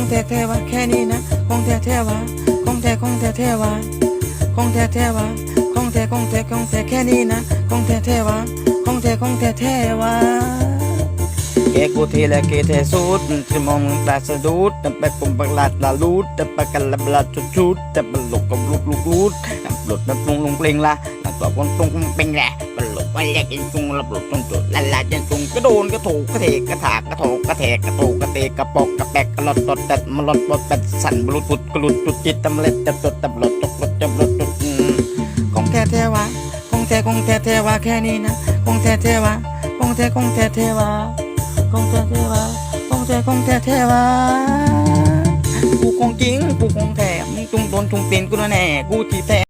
งแท้แท้วะแค่นี้นะคงแท้แท้วะคงแท้แท้วะคงแท้แท้วะคงแท้แค่นี้นะคงแท้แท้วะคงแท้แท้วะแกกูทีละแกเทสุดจะมองตาสะดุดแต่ไปปุ่มบักลาดลาลูดแต่ไปกันละบลาชุดแต่บลกกับลูดหลุดแบบลงเพลงละหลังตัวคนตรงเป็นแหละบลกว่าแยกยิงจุงระบลุดจนจุดละยันจุงกระโดนกระถูกกระเทกกระถากกระโถกระแทกกระโตกระเตกกระปอกกระแปกกระหลดตดแต่มันหลดบดแต่สั่นบลุดปุดกระลุดจุดจิตตำเล็ดจะจุดตำหลดตกหลดจะหลดจุดคงแท้แท้วะคงแท้วะแค่นี้นะคงแท้วะคงแท้วะคงแท้วะคงแท้วะกูคงจริงกูคงแท้มึงจุงโดนจุงเปลี่ยนกูแน่กูที่แท้